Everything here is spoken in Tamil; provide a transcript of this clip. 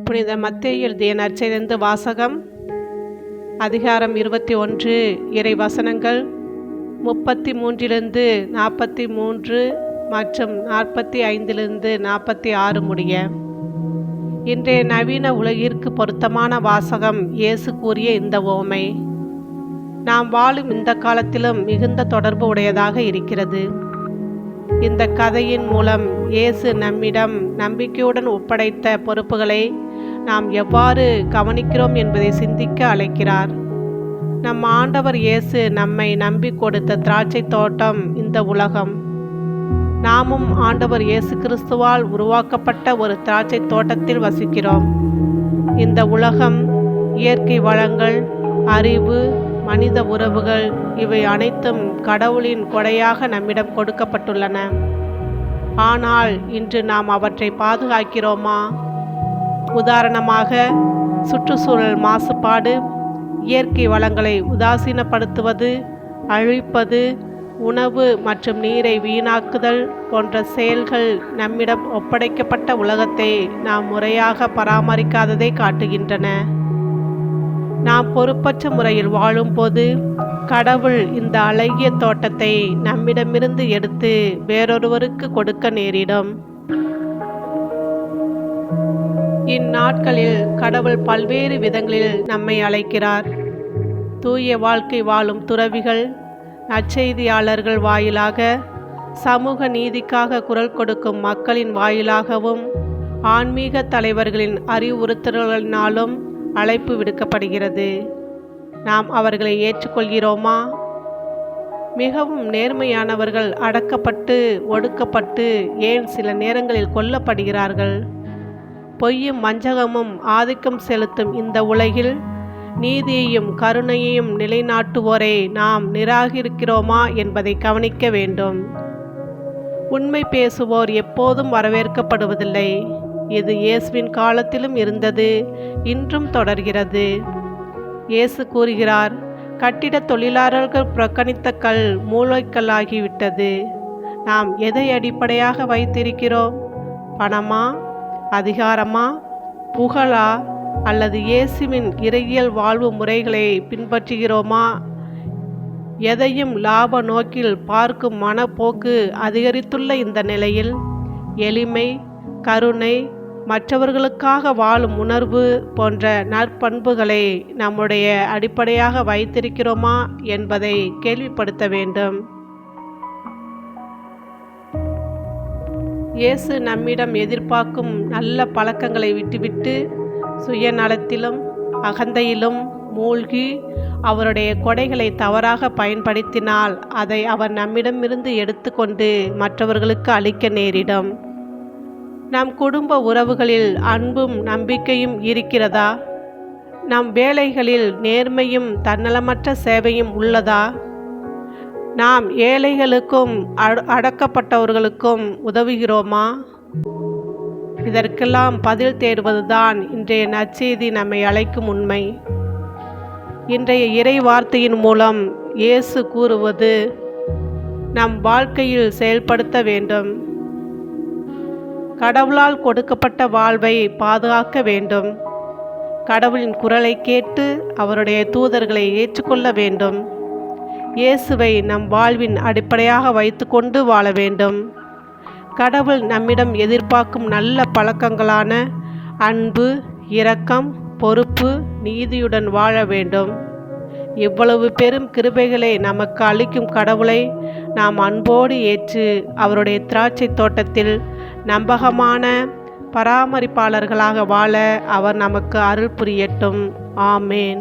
புனித மத்தேயு எழுதிய நற்செய்தியிலிருந்து வாசகம். அதிகாரம் 21. இறை வசனங்கள் 33 43 மற்றும் 45 46 முடிய. இன்றைய நவீன உலகிற்கு பொருத்தமான வாசகம் இயேசு கூறிய இந்த உவமை நாம் வாழும் இந்த காலத்திலும் மிகுந்த தொடர்பு உடையதாக இருக்கிறது. இந்த கதையின் மூலம் இயேசு நம்மிடம் நம்பிக்கையுடன் ஒப்படைத்த பொறுப்புகளை நாம் எவ்வாறு கவனிக்கிறோம் என்பதை சிந்திக்க அழைக்கிறார். நம் ஆண்டவர் இயேசு நம்மை நம்பி கொடுத்த திராட்சை தோட்டம் இந்த உலகம். நாமும் ஆண்டவர் இயேசு கிறிஸ்துவால் உருவாக்கப்பட்ட ஒரு திராட்சை தோட்டத்தில் வசிக்கிறோம். இந்த உலகம், இயற்கை வளங்கள், அறிவு, மனித உறவுகள் இவை அனைத்தும் கடவுளின் கொடையாக நம்மிடம் கொடுக்கப்பட்டுள்ளன. ஆனால் இன்று நாம் அவற்றை பாதுகாக்கிறோமா? உதாரணமாக, சுற்றுச்சூழல் மாசுபாடு, இயற்கை வளங்களை உதாசீனப்படுத்துவது, அழிப்பது, உணவு மற்றும் நீரை வீணாக்குதல் போன்ற செயல்கள் நம்மிடம் ஒப்படைக்கப்பட்ட உலகத்தை நாம் முறையாக பராமரிக்காததை காட்டுகின்றன. நாம் பொறுப்பற்ற முறையில் வாழும்போது கடவுள் இந்த அழகிய தோட்டத்தை நம்மிடமிருந்து எடுத்து வேறொருவருக்கு கொடுக்க நேரிடும். இந்நாட்களில் கடவுள் பல்வேறு விதங்களில் நம்மை அழைக்கிறார். தூய வாழ்க்கை வாழும் துறவிகள், நற்செய்தியாளர்கள் வாயிலாக, சமூக நீதிக்காக குரல் கொடுக்கும் மக்களின் வாயிலாகவும், ஆன்மீக தலைவர்களின் அறிவுறுத்தல்களினாலும் அழைப்பு விடுக்கப்படுகிறது. நாம் அவர்களை ஏற்றுக்கொள்கிறோமா? மிகவும் நேர்மையானவர்கள் அடக்கப்பட்டு, ஒடுக்கப்பட்டு, ஏன் சில நேரங்களில் கொல்லப்படுகிறார்கள். பொய்யும் வஞ்சகமும் ஆதிக்கம் செலுத்தும் இந்த உலகில் நீதியையும் கருணையையும் நிலைநாட்டுவோரை நாம் நிராகரிக்கிறோமா என்பதை கவனிக்க வேண்டும். உண்மை பேசுவோர் எப்போதும் வரவேற்கப்படுவதில்லை. இது இயேசுவின் காலத்திலும் இருந்தது, இன்றும் தொடர்கிறது. இயேசு கூறுகிறார், கட்டிட தொழிலாளர்கள் புறக்கணித்த கல் மூளைக்கல்லாகிவிட்டது. நாம் எதை அடிப்படையாக வைத்திருக்கிறோம்? பணமா, அதிகாரமா, புகழா, அல்லது இயேசுவின் இறையியல் வாழ்வு முறைகளை பின்பற்றுகிறோமா? எதையும் லாப நோக்கில் பார்க்கும் மனப்போக்கு அதிகரித்துள்ள இந்த நிலையில் எளிமை, கருணை, மற்றவர்களுக்காக வாழும் உணர்வு போன்ற நற்பண்புகளை நம்முடைய அடிப்படையாக வைத்திருக்கிறோமா என்பதை கேள்விப்படுத்த வேண்டும். இயேசு நம்மிடம் எதிர்பார்க்கும் நல்ல பழக்கங்களை விட்டுவிட்டு சுயநலத்திலும் அகந்தையிலும் மூழ்கி அவருடைய கொடைகளை தவறாக பயன்படுத்தினால் அதை அவர் நம்மிடமிருந்து எடுத்துக்கொண்டு மற்றவர்களுக்கு அளிக்க நேரிடும். நம் குடும்ப உறவுகளில் அன்பும் நம்பிக்கையும் இருக்கிறதா? நம் வேலைகளில் நேர்மையும் தன்னலமற்ற சேவையும் உள்ளதா? நாம் ஏழைகளுக்கும் அடக்கப்பட்டவர்களுக்கும் உதவுகிறோமா? இதற்கெல்லாம் பதில் தேடுவதுதான் இன்றைய நற்செய்தி நம்மை அழைக்கும் உண்மை. இன்றைய இறை வார்த்தையின் மூலம் இயேசு கூறுவது நம் வாழ்க்கையில் செயல்படுத்த வேண்டும். கடவுளால் கொடுக்கப்பட்ட வாழ்வை பாதுகாக்க வேண்டும். கடவுளின் குரலை கேட்டு அவருடைய தூதர்களை ஏற்றுக்கொள்ள வேண்டும். இயேசுவை நம் வாழ்வின் அடிப்படையாக வைத்துக்கொண்டு வாழ வேண்டும். கடவுள் நம்மிடம் எதிர்பார்க்கும் நல்ல பழக்கங்களான அன்பு, இரக்கம், பொறுப்பு, நீதியுடன் வாழ வேண்டும். இவ்வளவு பெரும் கிருபைகளை நமக்கு அளிக்கும் கடவுளை நாம் அன்போடு ஏற்று அவருடைய திராட்சை தோட்டத்தில் நம்பகமான பராமரிப்பாளர்களாக வாழ அவர் நமக்கு அருள் புரியட்டும். ஆமேன்.